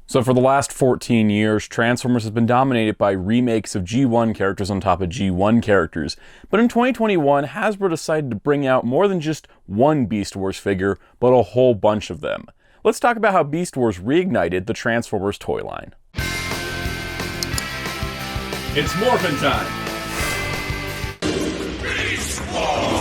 So for the last 14 years, Transformers has been dominated by remakes of G1 characters on top of G1 characters. But in 2021, Hasbro decided to bring out more than just one Beast Wars figure, but a whole bunch of them. Let's talk about how Beast Wars reignited the Transformers toy line. It's morphin' time! Beast Wars!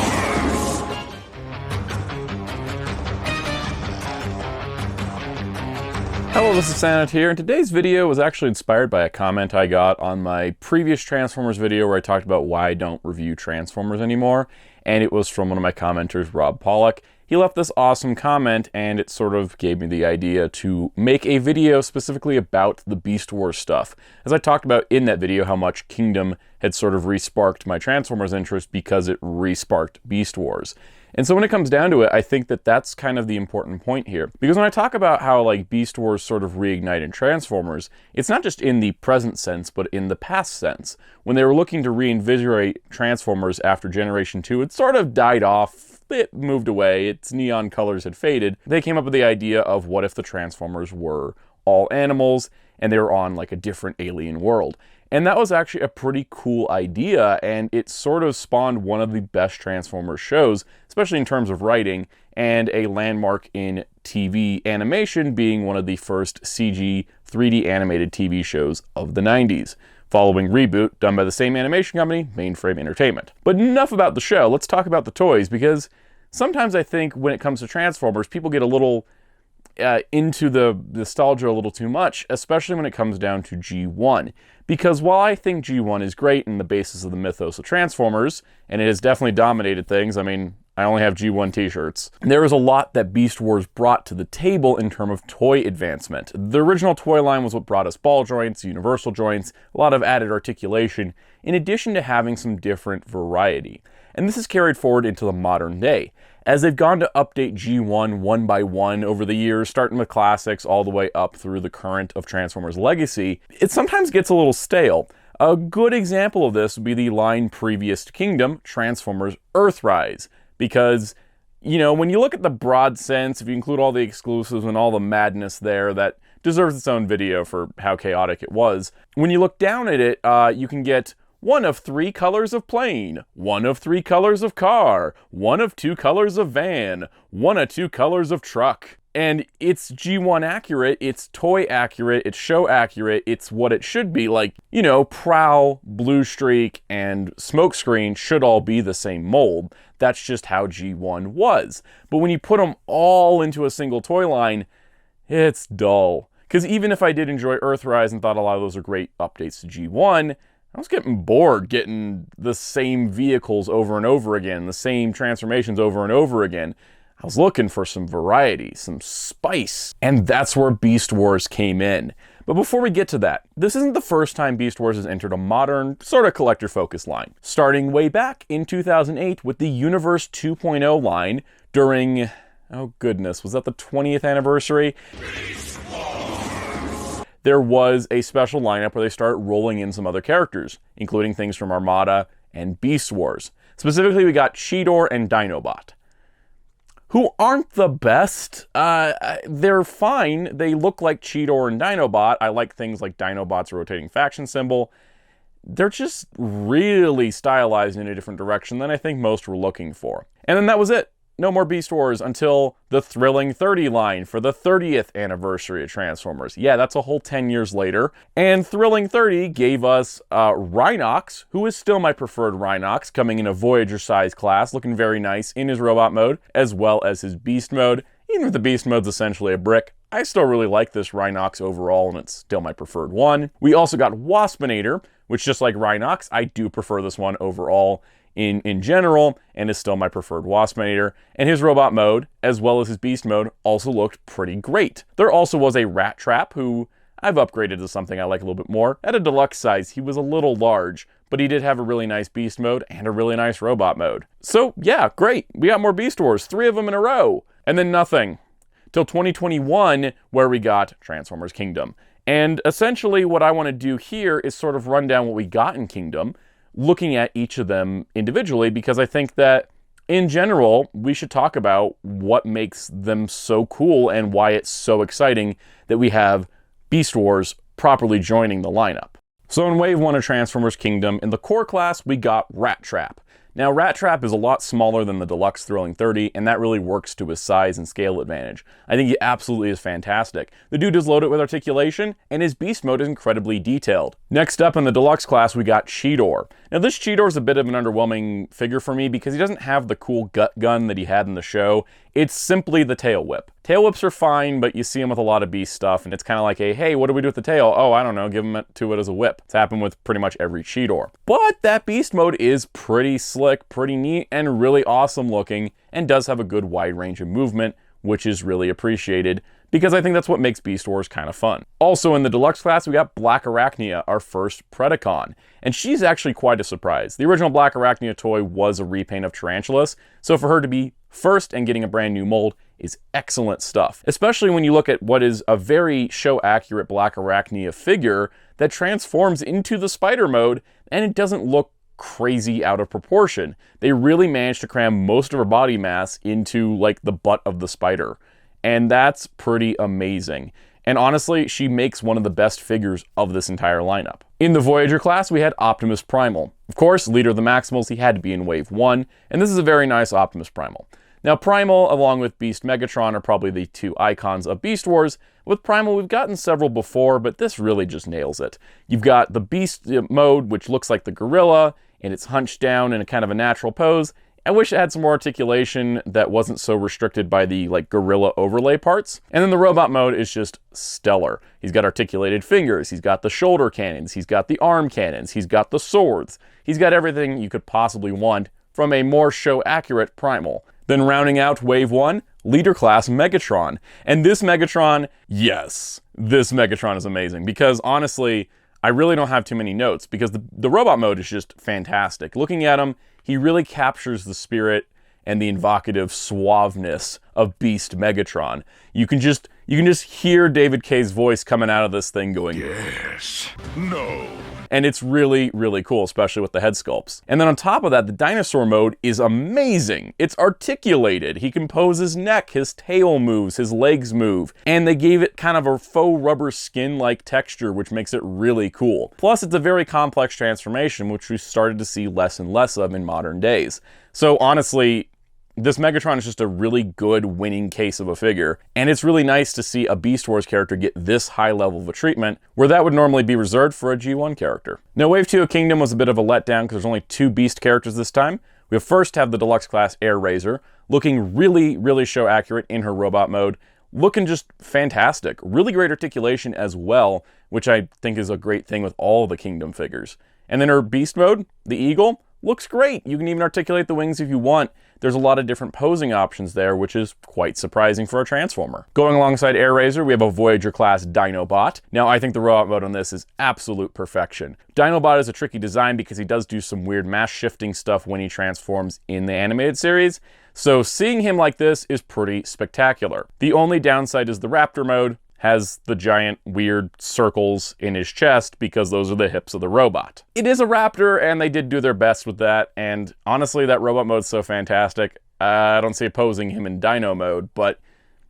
Hello, this is Soundout here, and today's video was actually inspired by a comment I got on my previous Transformers video where I talked about why I don't review Transformers anymore, and it was from one of my commenters, Rob Pollock. He left this awesome comment, and it sort of gave me the idea to make a video specifically about the Beast Wars stuff. As I talked about in that video, how much Kingdom had sort of re-sparked my Transformers interest because it re-sparked Beast Wars. And so when it comes down to it, I think that that's kind of the important point here. Because when I talk about how like Beast Wars sort of reignited Transformers, it's not just in the present sense, but in the past sense. When they were looking to reinvigorate Transformers after Generation 2, it sort of died off, it moved away, its neon colors had faded. They came up with the idea of what if the Transformers were all animals and they were on like a different alien world. And that was actually a pretty cool idea, and it sort of spawned one of the best Transformers shows, especially in terms of writing, and a landmark in TV animation, being one of the first CG 3D animated TV shows of the 90s, following Reboot, done by the same animation company, Mainframe Entertainment. But enough about the show, let's talk about the toys, because sometimes I think when it comes to Transformers, people get a little into the nostalgia a little too much, especially when it comes down to G1. Because while I think G1 is great in the basis of the mythos of Transformers, and it has definitely dominated things, I mean, I only have G1 t-shirts, there is a lot that Beast Wars brought to the table in terms of toy advancement. The original toy line was what brought us ball joints, universal joints, a lot of added articulation, in addition to having some different variety. And this is carried forward into the modern day. As they've gone to update G1 one by one over the years, starting with classics all the way up through the current of Transformers Legacy, it sometimes gets a little stale. A good example of this would be the line previous to Kingdom, Transformers Earthrise. Because, you know, when you look at the broad sense, if you include all the exclusives and all the madness there, that deserves its own video for how chaotic it was. When you look down at it, you can get one of 3 colors of plane, one of 3 colors of car, one of 2 colors of van, one of 2 colors of truck. And it's G1 accurate, it's toy accurate, it's show accurate, it's what it should be. Like, you know, Prowl, Blue Streak, and Smokescreen should all be the same mold. That's just how G1 was. But when you put them all into a single toy line, it's dull. Because even if I did enjoy Earthrise and thought a lot of those are great updates to G1, I was getting bored getting the same vehicles over and over again, the same transformations over and over again. I was looking for some variety, some spice, and that's where Beast Wars came in. But before we get to that, this isn't the first time Beast Wars has entered a modern, sort of collector-focused line. Starting way back in 2008 with the Universe 2.0 line during, oh goodness, was that the 20th anniversary? There was a special lineup where they start rolling in some other characters, including things from Armada and Beast Wars. Specifically, we got Cheetor and Dinobot, who aren't the best. They're fine. They look like Cheetor and Dinobot. I like things like Dinobot's rotating faction symbol. They're just really stylized in a different direction than I think most were looking for. And then that was it. No more Beast Wars until the Thrilling 30 line for the 30th anniversary of Transformers. Yeah, that's a whole 10 years later. And Thrilling 30 gave us Rhinox, who is still my preferred Rhinox, coming in a Voyager-sized class, looking very nice in his robot mode, as well as his Beast mode. Even if the Beast mode's essentially a brick, I still really like this Rhinox overall, and it's still my preferred one. We also got Waspinator, which just like Rhinox, I do prefer this one overall in general, and is still my preferred Waspinator. And his robot mode, as well as his Beast mode, also looked pretty great. There also was a Rat Trap, who I've upgraded to something I like a little bit more. At a deluxe size, he was a little large, but he did have a really nice Beast mode and a really nice robot mode. So yeah, great. We got more Beast Wars, 3 of them in a row. And then nothing. Till 2021, where we got Transformers Kingdom. And essentially what I want to do here is sort of run down what we got in Kingdom, looking at each of them individually, because I think that in general, we should talk about what makes them so cool and why it's so exciting that we have Beast Wars properly joining the lineup. So in Wave 1 of Transformers Kingdom, in the core class, we got Rat Trap. Now, Rat Trap is a lot smaller than the Deluxe Thrilling 30, and that really works to his size and scale advantage. I think he absolutely is fantastic. The dude is loaded with articulation, and his beast mode is incredibly detailed. Next up in the Deluxe class, we got Cheetor. Now, this Cheetor is a bit of an underwhelming figure for me because he doesn't have the cool gut gun that he had in the show. It's simply the tail whip. Tail whips are fine, but you see them with a lot of beast stuff, and it's kind of like a, hey, what do we do with the tail? Oh, I don't know, give him it as a whip. It's happened with pretty much every Cheetor. But that beast mode is pretty slick, pretty neat, and really awesome looking, and does have a good wide range of movement, which is really appreciated, because I think that's what makes Beast Wars kind of fun. Also in the Deluxe class, we got Black Arachnia, our first Predacon, and she's actually quite a surprise. The original Black Arachnia toy was a repaint of Tarantulas, so for her to be first and getting a brand new mold is excellent stuff, especially when you look at what is a very show-accurate Black Arachnia figure that transforms into the spider mode, and it doesn't look crazy out of proportion. They really managed to cram most of her body mass into like the butt of the spider, and that's pretty amazing. And honestly, she makes one of the best figures of this entire lineup. In the Voyager class, we had Optimus Primal. Of course, leader of the Maximals, he had to be in Wave 1, and this is a very nice Optimus Primal. Now, Primal, along with Beast Megatron, are probably the two icons of Beast Wars. With Primal, we've gotten several before, but this really just nails it. You've got the Beast mode, which looks like the gorilla, and it's hunched down in a kind of a natural pose. I wish it had some more articulation that wasn't so restricted by the like gorilla overlay parts. And then the robot mode is just stellar. He's got articulated fingers, he's got the shoulder cannons, he's got the arm cannons, he's got the swords. He's got everything you could possibly want from a more show-accurate Primal. Then rounding out Wave 1, Leader Class Megatron. And this Megatron, yes, this Megatron is amazing because honestly, I really don't have too many notes because the robot mode is just fantastic. Looking at him, he really captures the spirit and the evocative suaveness of Beast Megatron. You can just hear David Kay's voice coming out of this thing going, yes, no. And it's really, really cool, especially with the head sculpts. And then on top of that, the dinosaur mode is amazing. It's articulated. He can pose his neck, his tail moves, his legs move. And they gave it kind of a faux rubber skin-like texture, which makes it really cool. Plus, it's a very complex transformation, which we've started to see less and less of in modern days. So honestly, this Megatron is just a really good winning case of a figure, and it's really nice to see a Beast Wars character get this high level of a treatment, where that would normally be reserved for a G1 character. Now, Wave 2 of Kingdom was a bit of a letdown because there's only 2 Beast characters this time. We first have the Deluxe Class Air Razor, looking really, really show accurate in her robot mode, looking just fantastic. Really great articulation as well, which I think is a great thing with all the Kingdom figures. And then her Beast mode, the Eagle, looks great. You can even articulate the wings if you want. There's a lot of different posing options there, which is quite surprising for a Transformer. Going alongside Air Razor, we have a Voyager class Dinobot. Now, I think the robot mode on this is absolute perfection. Dinobot is a tricky design because he does do some weird mass shifting stuff when he transforms in the animated series. So seeing him like this is pretty spectacular. The only downside is the Raptor mode has the giant weird circles in his chest because those are the hips of the robot. It is a Raptor, and they did do their best with that, and honestly, that robot mode's so fantastic, I don't see opposing him in Dino mode, but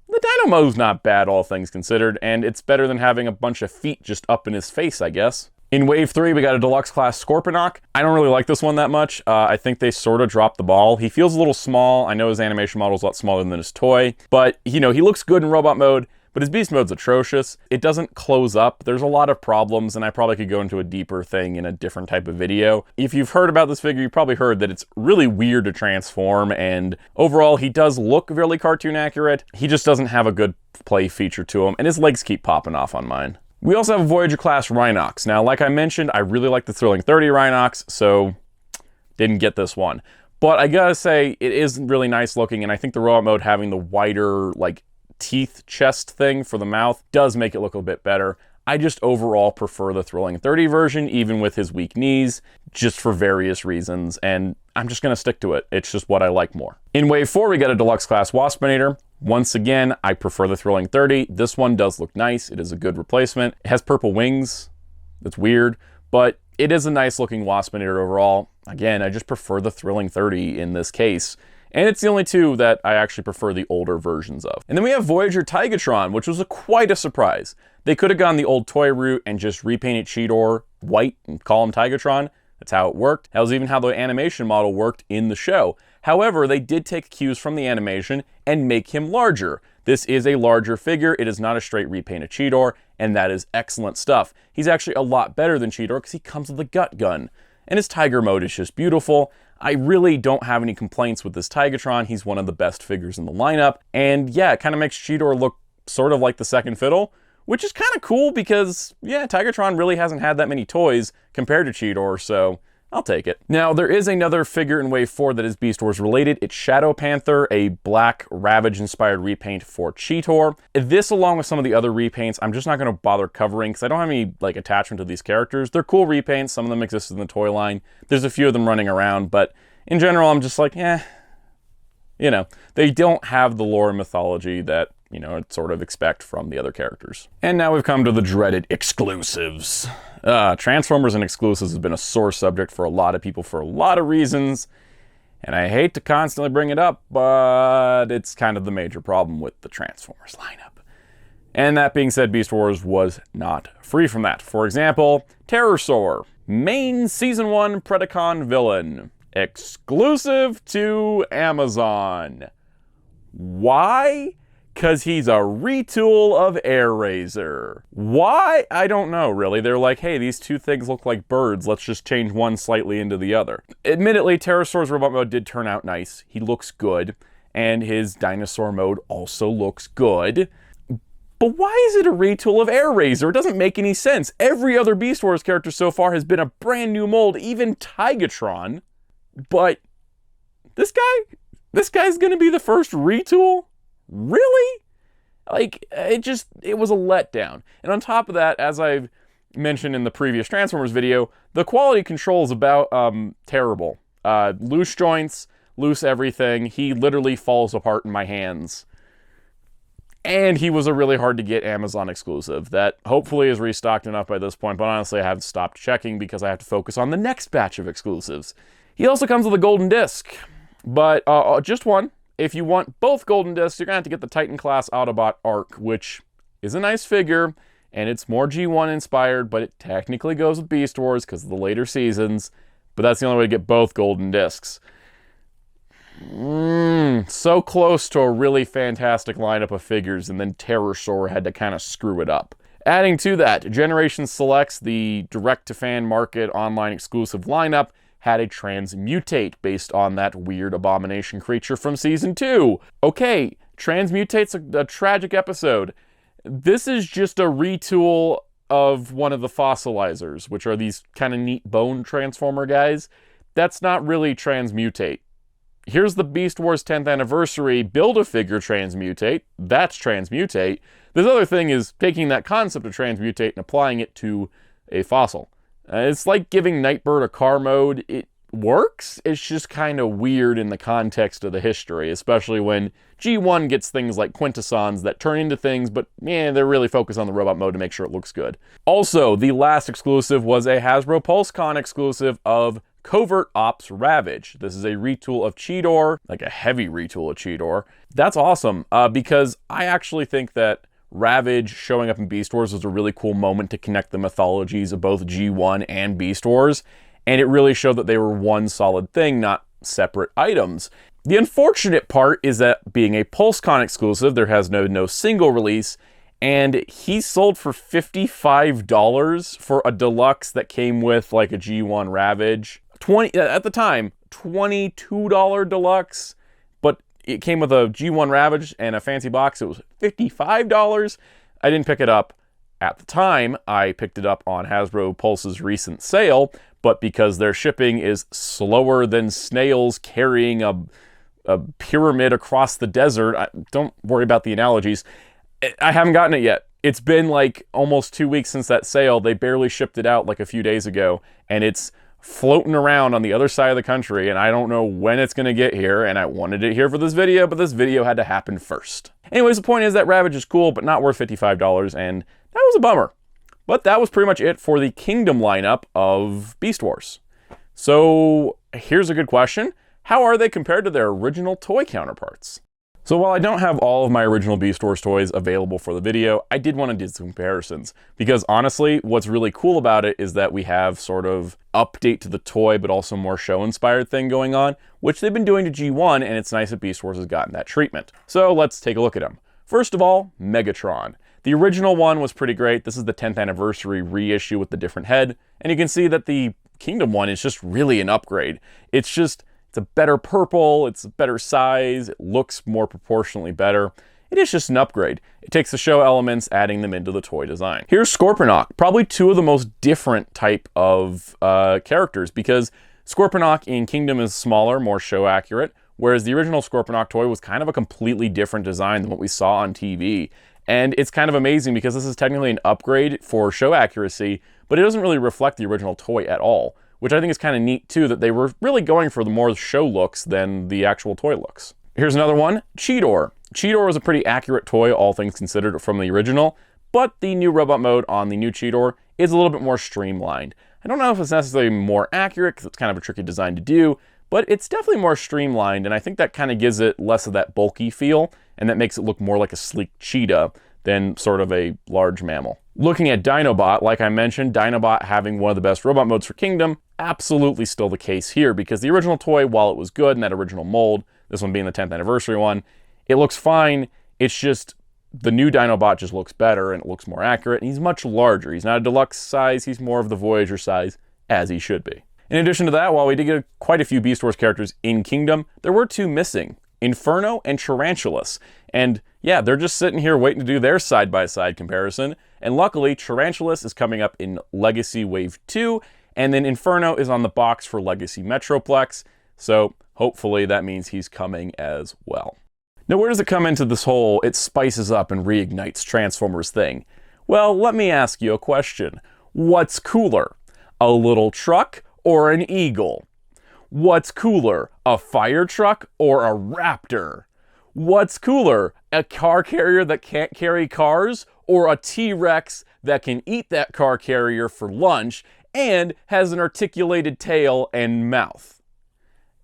the Dino mode's not bad, all things considered, and it's better than having a bunch of feet just up in his face, I guess. In Wave 3, we got a Deluxe Class Scorponok. I don't really like this one that much. I think they sort of dropped the ball. He feels a little small. I know his animation model's a lot smaller than his toy, but, you know, he looks good in robot mode, but his beast mode's atrocious. It doesn't close up. There's a lot of problems, and I probably could go into a deeper thing in a different type of video. If you've heard about this figure, you probably heard that it's really weird to transform, and overall, he does look really cartoon accurate. He just doesn't have a good play feature to him, and his legs keep popping off on mine. We also have a Voyager class Rhinox. Now, like I mentioned, I really like the Thrilling 30 Rhinox, so didn't get this one. But I gotta say, it is really nice looking, and I think the robot mode having the wider, like, teeth chest thing for the mouth does make it look a bit better. I just overall prefer the Thrilling 30 version, even with his weak knees, just for various reasons, and I'm just going to stick to it. It's just what I like more. In Wave 4, we got a Deluxe Class Waspinator. Once again, I prefer the Thrilling 30. This one does look nice. It is a good replacement. It has purple wings. That's weird, but it is a nice looking Waspinator overall. Again, I just prefer the Thrilling 30 in this case. And it's the only two that I actually prefer the older versions of. And then we have Voyager Tigatron, which was quite a surprise. They could have gone the old toy route and just repainted Cheetor white and call him Tigatron. That's how it worked. That was even how the animation model worked in the show. However, they did take cues from the animation and make him larger. This is a larger figure. It is not a straight repaint of Cheetor, and that is excellent stuff. He's actually a lot better than Cheetor because he comes with a gut gun. And his tiger mode is just beautiful. I really don't have any complaints with this Tigatron. He's one of the best figures in the lineup. And yeah, it kind of makes Cheetor look sort of like the second fiddle, which is kind of cool because, yeah, Tigatron really hasn't had that many toys compared to Cheetor, so I'll take it. Now, there is another figure in Wave 4 that is Beast Wars related. It's Shadow Panther, a black Ravage-inspired repaint for Cheetor. This, along with some of the other repaints, I'm just not going to bother covering because I don't have any attachment to these characters. They're cool repaints. Some of them exist in the toy line. There's a few of them running around, but in general, I'm just like, you know, they don't have the lore and mythology that, you know, I'd sort of expect from the other characters. And now we've come to the dreaded exclusives. Transformers and exclusives has been a sore subject for a lot of people for a lot of reasons, and I hate to constantly bring it up, but it's kind of the major problem with the Transformers lineup. And that being said, Beast Wars was not free from that. For example, Terrorsaur, main Season 1 Predacon villain, exclusive to Amazon. Why? Because he's a retool of Air-Razor. Why? I don't know, really. They're like, hey, these two things look like birds. Let's just change one slightly into the other. Admittedly, Terrorsaur's robot mode did turn out nice. He looks good. And his dinosaur mode also looks good. But why is it a retool of Air-Razor? It doesn't make any sense. Every other Beast Wars character so far has been a brand new mold, even Tigatron. But this guy's gonna be the first retool? Really? It was a letdown. And on top of that, as I've mentioned in the previous Transformers video, the quality control is about terrible. Loose joints, loose everything. He literally falls apart in my hands. And he was a really hard to get Amazon exclusive that hopefully is restocked enough by this point, but honestly I haven't stopped checking because I have to focus on the next batch of exclusives. He also comes with a golden disc, but just one. If you want both golden discs, you're going to have to get the Titan class Autobot Arc, which is a nice figure, and it's more G1 inspired, but it technically goes with Beast Wars because of the later seasons, but that's the only way to get both golden discs. So close to a really fantastic lineup of figures, and then Terrorsaur had to kind of screw it up. Adding to that, Generation Selects, the direct-to-fan market online exclusive lineup, had a Transmutate based on that weird abomination creature from Season 2. Okay, Transmutate's a tragic episode. This is just a retool of one of the fossilizers, which are these kind of neat bone transformer guys. That's not really Transmutate. Here's the Beast Wars 10th anniversary Build-A-Figure Transmutate. That's Transmutate. This other thing is taking that concept of Transmutate and applying it to a fossil. It's like giving Nightbird a car mode. It works, it's just kind of weird in the context of the history, especially when G1 gets things like Quintessons that turn into things, but they're really focused on the robot mode to make sure it looks good. Also, the last exclusive was a Hasbro PulseCon exclusive of Covert Ops Ravage. This is a retool of Cheetor, like a heavy retool of Cheetor. That's awesome, because I actually think that Ravage showing up in Beast Wars was a really cool moment to connect the mythologies of both G1 and Beast Wars, and it really showed that they were one solid thing, not separate items. The unfortunate part is that being a PulseCon exclusive, there has no single release, and he sold for $55 for a deluxe that came with like a G1 Ravage. At the time, $22 deluxe, but it came with a G1 Ravage and a fancy box. It was $55. I didn't pick it up at the time. I picked it up on Hasbro Pulse's recent sale, but because their shipping is slower than snails carrying a pyramid across the desert, don't worry about the analogies, I haven't gotten it yet. It's been like almost 2 weeks since that sale. They barely shipped it out like a few days ago, and it's floating around on the other side of the country, and I don't know when it's going to get here, and I wanted it here for this video, but this video had to happen first. Anyways, the point is that Ravage is cool, but not worth $55, and that was a bummer. But that was pretty much it for the Kingdom lineup of Beast Wars. So here's a good question. How are they compared to their original toy counterparts? So while I don't have all of my original Beast Wars toys available for the video, I did want to do some comparisons, because honestly, what's really cool about it is that we have sort of update to the toy, but also more show-inspired thing going on, which they've been doing to G1, and it's nice that Beast Wars has gotten that treatment. So let's take a look at them. First of all, Megatron. The original one was pretty great. This is the 10th anniversary reissue with the different head, and you can see that the Kingdom one is just really an upgrade. It's a better purple, it's a better size, it looks more proportionally better. It is just an upgrade. It takes the show elements, adding them into the toy design. Here's Scorponok, probably two of the most different type of characters, because Scorponok in Kingdom is smaller, more show accurate, whereas the original Scorponok toy was kind of a completely different design than what we saw on TV. And it's kind of amazing because this is technically an upgrade for show accuracy, but it doesn't really reflect the original toy at all, which I think is kind of neat too, that they were really going for the more show looks than the actual toy looks. Here's another one, Cheetor. Cheetor was a pretty accurate toy, all things considered, from the original, but the new robot mode on the new Cheetor is a little bit more streamlined. I don't know if it's necessarily more accurate, because it's kind of a tricky design to do, but it's definitely more streamlined, and I think that kind of gives it less of that bulky feel, and that makes it look more like a sleek cheetah than sort of a large mammal. Looking at Dinobot, like I mentioned, Dinobot having one of the best robot modes for Kingdom, absolutely still the case here, because the original toy, while it was good in that original mold, this one being the 10th anniversary one, it looks fine. It's just the new Dinobot just looks better and it looks more accurate, and he's much larger. He's not a deluxe size, he's more of the Voyager size, as he should be. In addition to that, while we did get quite a few Beast Wars characters in Kingdom, there were two missing, Inferno and Tarantulas. And yeah, they're just sitting here waiting to do their side-by-side comparison. And luckily, Tarantulas is coming up in Legacy Wave 2, and then Inferno is on the box for Legacy Metroplex. So hopefully that means he's coming as well. Now, where does it come into this whole it spices up and reignites Transformers thing? Well, let me ask you a question. What's cooler, a little truck or an eagle? What's cooler, a fire truck or a Raptor? What's cooler, a car carrier that can't carry cars or a T-Rex that can eat that car carrier for lunch and has an articulated tail and mouth?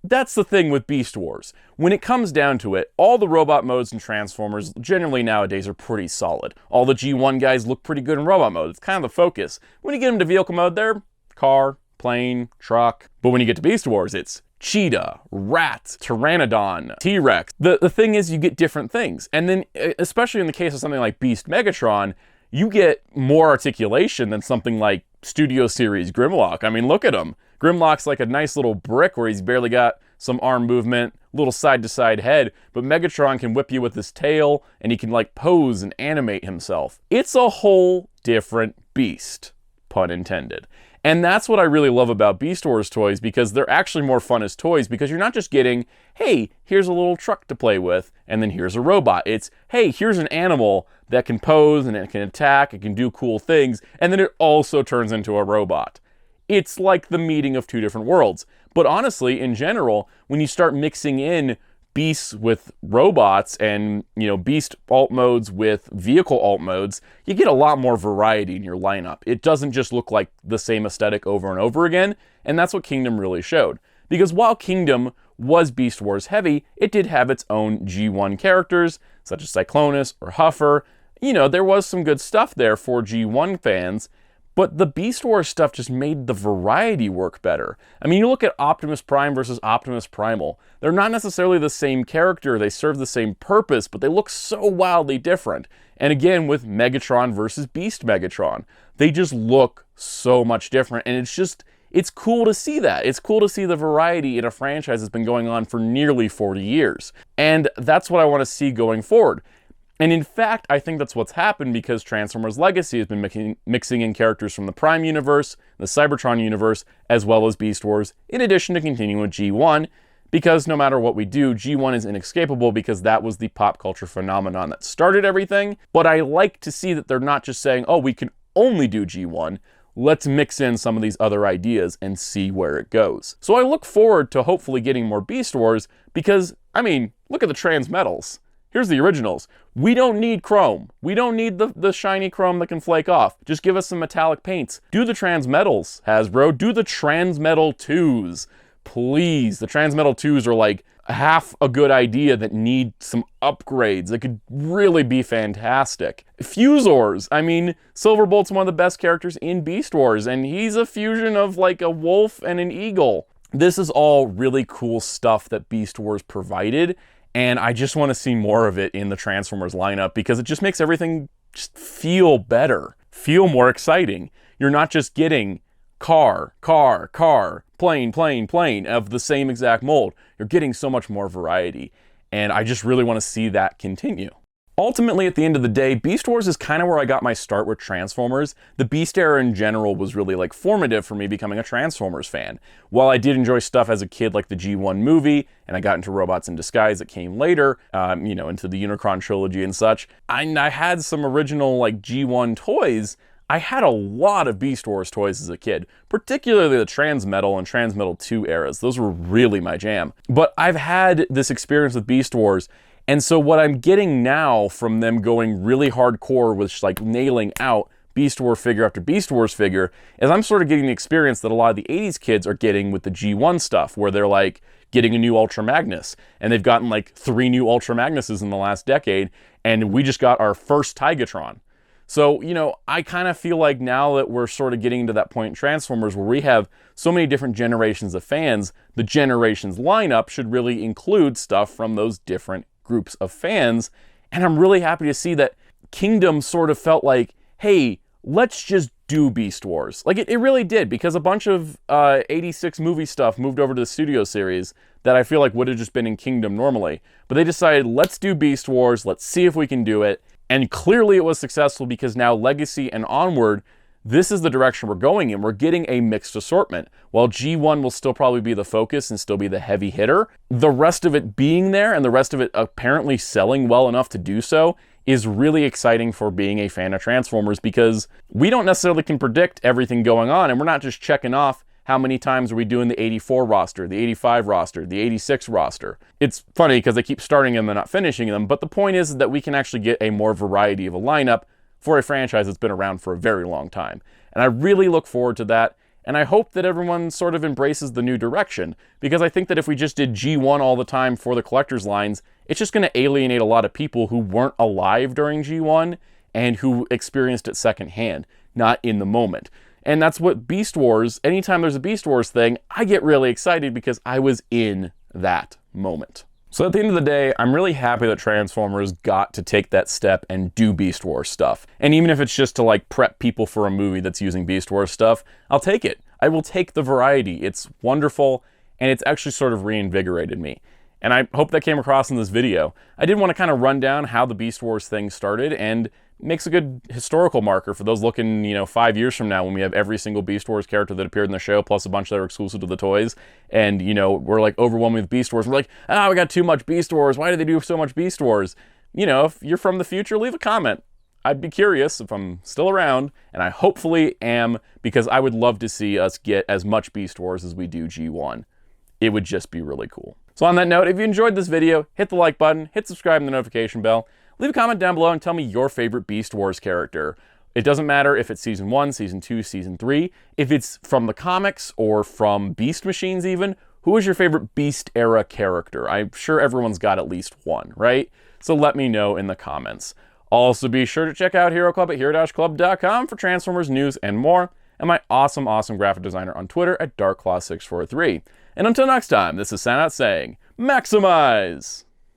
That's the thing with Beast Wars. When it comes down to it, all the robot modes in Transformers generally nowadays are pretty solid. All the G1 guys look pretty good in robot mode. It's kind of the focus. When you get them to vehicle mode, they're car, plane, truck. But when you get to Beast Wars, it's cheetah, rat, pteranodon, T-Rex. The thing is, you get different things. And then, especially in the case of something like Beast Megatron, you get more articulation than something like Studio Series Grimlock. I mean, look at him. Grimlock's like a nice little brick where he's barely got some arm movement, little side-to-side head, but Megatron can whip you with his tail, and he can like pose and animate himself. It's a whole different beast, pun intended. And that's what I really love about Beast Wars toys, because they're actually more fun as toys, because you're not just getting, hey, here's a little truck to play with, and then here's a robot. It's, hey, here's an animal that can pose, and it can attack, it can do cool things, and then it also turns into a robot. It's like the meeting of two different worlds. But honestly, in general, when you start mixing in beasts with robots and, you know, beast alt modes with vehicle alt modes, you get a lot more variety in your lineup. It doesn't just look like the same aesthetic over and over again, and that's what Kingdom really showed. Because while Kingdom was Beast Wars heavy, it did have its own G1 characters, such as Cyclonus or Huffer. You know, there was some good stuff there for G1 fans, but the Beast Wars stuff just made the variety work better. I mean, you look at Optimus Prime versus Optimus Primal. They're not necessarily the same character, they serve the same purpose, but they look so wildly different. And again, with Megatron versus Beast Megatron, they just look so much different, and it's cool to see that. It's cool to see the variety in a franchise that's been going on for nearly 40 years. And that's what I want to see going forward. And in fact, I think that's what's happened because Transformers Legacy has been mixing in characters from the Prime universe, the Cybertron universe, as well as Beast Wars, in addition to continuing with G1, because no matter what we do, G1 is inescapable because that was the pop culture phenomenon that started everything. But I like to see that they're not just saying, oh, we can only do G1. Let's mix in some of these other ideas and see where it goes. So I look forward to hopefully getting more Beast Wars because, I mean, look at the Transmetals. Here's the originals. We don't need chrome. We don't need the shiny chrome that can flake off. Just give us some metallic paints. Do the Transmetals, Hasbro. Do the Transmetal 2s. Please. The Transmetal 2s are like half a good idea that need some upgrades that could really be fantastic. Fusors. I mean, Silverbolt's one of the best characters in Beast Wars, and he's a fusion of like a wolf and an eagle. This is all really cool stuff that Beast Wars provided, and I just want to see more of it in the Transformers lineup because it just makes everything just feel better, feel more exciting. You're not just getting car, plane, plane of the same exact mold. You're getting so much more variety, and I just really want to see that continue. Ultimately, at the end of the day, Beast Wars is kind of where I got my start with Transformers. The Beast era in general was really like formative for me becoming a Transformers fan. While I did enjoy stuff as a kid like the G1 movie, and I got into Robots in Disguise that came later, you know, into the Unicron trilogy and such, I had some original like G1 toys. I had a lot of Beast Wars toys as a kid, particularly the Transmetal and Transmetal 2 eras. Those were really my jam. But I've had this experience with Beast Wars, and so what I'm getting now from them going really hardcore with like nailing out Beast Wars figure after Beast Wars figure is I'm sort of getting the experience that a lot of the 80s kids are getting with the G1 stuff, where they're like getting a new Ultra Magnus, and they've gotten like 3 new Ultra Magnuses in the last decade, and we just got our first Tigatron. So, you know, I kind of feel like now that we're sort of getting to that point in Transformers where we have so many different generations of fans, the generations lineup should really include stuff from those different groups of fans. And I'm really happy to see that Kingdom sort of felt like, hey, let's just do Beast Wars. Like it really did, because a bunch of 86 movie stuff moved over to the studio series that I feel like would have just been in Kingdom normally. But they decided, let's do Beast Wars, let's see if we can do it. And clearly it was successful, because now Legacy and onward, this is the direction we're going in. We're getting a mixed assortment. While G1 will still probably be the focus and still be the heavy hitter, the rest of it being there and the rest of it apparently selling well enough to do so is really exciting for being a fan of Transformers, because we don't necessarily can predict everything going on, and we're not just checking off how many times are we doing the 84 roster, the 85 roster, the 86 roster. It's funny because they keep starting them and not finishing them, but the point is that we can actually get a more variety of a lineup for a franchise that's been around for a very long time. And I really look forward to that, and I hope that everyone sort of embraces the new direction, because I think that if we just did G1 all the time for the collector's lines, it's just going to alienate a lot of people who weren't alive during G1 and who experienced it secondhand, not in the moment. And that's what Beast Wars, anytime there's a Beast Wars thing, I get really excited because I was in that moment. So at the end of the day, I'm really happy that Transformers got to take that step and do Beast Wars stuff. And even if it's just to like prep people for a movie that's using Beast Wars stuff, I'll take it. I will take the variety. It's wonderful, and it's actually sort of reinvigorated me. And I hope that came across in this video. I did want to kind of run down how the Beast Wars thing started, and makes a good historical marker for those looking, you know, 5 years from now when we have every single Beast Wars character that appeared in the show, plus a bunch that are exclusive to the toys. And, you know, we're like overwhelmed with Beast Wars. We're like, we got too much Beast Wars. Why do they do so much Beast Wars? You know, if you're from the future, leave a comment. I'd be curious if I'm still around, and I hopefully am, because I would love to see us get as much Beast Wars as we do G1. It would just be really cool. So on that note, if you enjoyed this video, hit the like button, hit subscribe and the notification bell. Leave a comment down below and tell me your favorite Beast Wars character. It doesn't matter if it's Season 1, Season 2, Season 3. If it's from the comics or from Beast Machines even, who is your favorite Beast era character? I'm sure everyone's got at least one, right? So let me know in the comments. Also be sure to check out Hero Club at hero-club.com for Transformers news and more, and my awesome graphic designer on Twitter at darkclaw643. And until next time, this is Soundout saying, maximize!